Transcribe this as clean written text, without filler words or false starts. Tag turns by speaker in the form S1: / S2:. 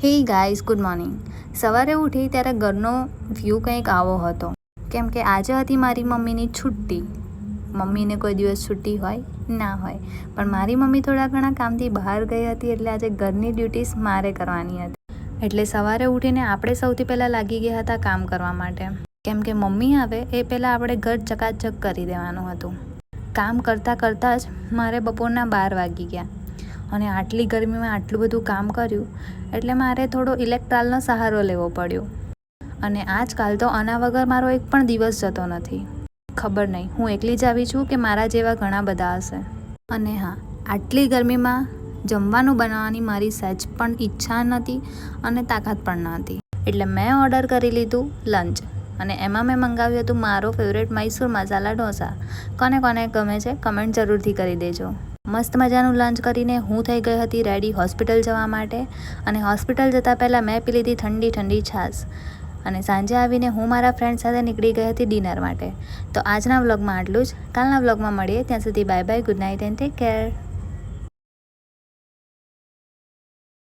S1: Hey guys, good morning. સવારે ઉઠી ત્યારે ઘરનો વ્યૂ કંઈક આવો હતો, કેમ કે આજે હતી મારી મમ્મીની છુટ્ટી. મમ્મીને કોઈ દિવસ છુટ્ટી હોય ના હોય, પણ મારી મમ્મી થોડા ઘણા કામથી બહાર ગઈ હતી, એટલે આજે ઘરની ડ્યુટીઝ મારે કરવાની હતી. એટલે સવારે ઉઠીને આપણે સૌથી પહેલાં લાગી ગયા હતા કામ કરવા માટે, કેમ કે મમ્મી આવે એ પહેલાં આપણે ઘર ચકાચક કરી દેવાનું હતું. કામ કરતાં કરતાં જ મારે બપોરના 12 વાગી ગયા અને આટલી ગરમીમાં આટલું બધું કામ કર્યું, એટલે મારે થોડો ઇલેક્ટ્રાલનો સહારો લેવો પડ્યો. અને આજકાલ તો આના વગર મારો એક પણ દિવસ જતો નથી. ખબર નહીં, હું એકલી જ આવી છું કે મારા જેવા ઘણા બધા હશે. અને હા, આટલી ગરમીમાં જમવાનું બનાવવાની મારી સહેજ પણ ઈચ્છા નહોતી અને તાકાત પણ ન હતી. એટલે મેં ઓર્ડર કરી લીધું લંચ, અને એમાં મેં મંગાવ્યું હતું મારો ફેવરેટ મૈસૂર મસાલા ઢોસા. કોને કોને ગમે છે કમેન્ટ જરૂરથી કરી દેજો. મસ્ત મજાનું લંચ કરીને હું થઈ ગઈ હતી રેડી હોસ્પિટલ જવા માટે. અને હોસ્પિટલ જતાં પહેલાં મેં પી લીધી ઠંડી ઠંડી છાશ. અને સાંજે આવીને હું મારા ફ્રેન્ડ સાથે નીકળી ગઈ હતી ડિનર માટે. તો આજના વ્લોગમાં આટલું જ. કાલના વ્લોગમાં મળીએ, ત્યાં સુધી bye bye, good night and take care.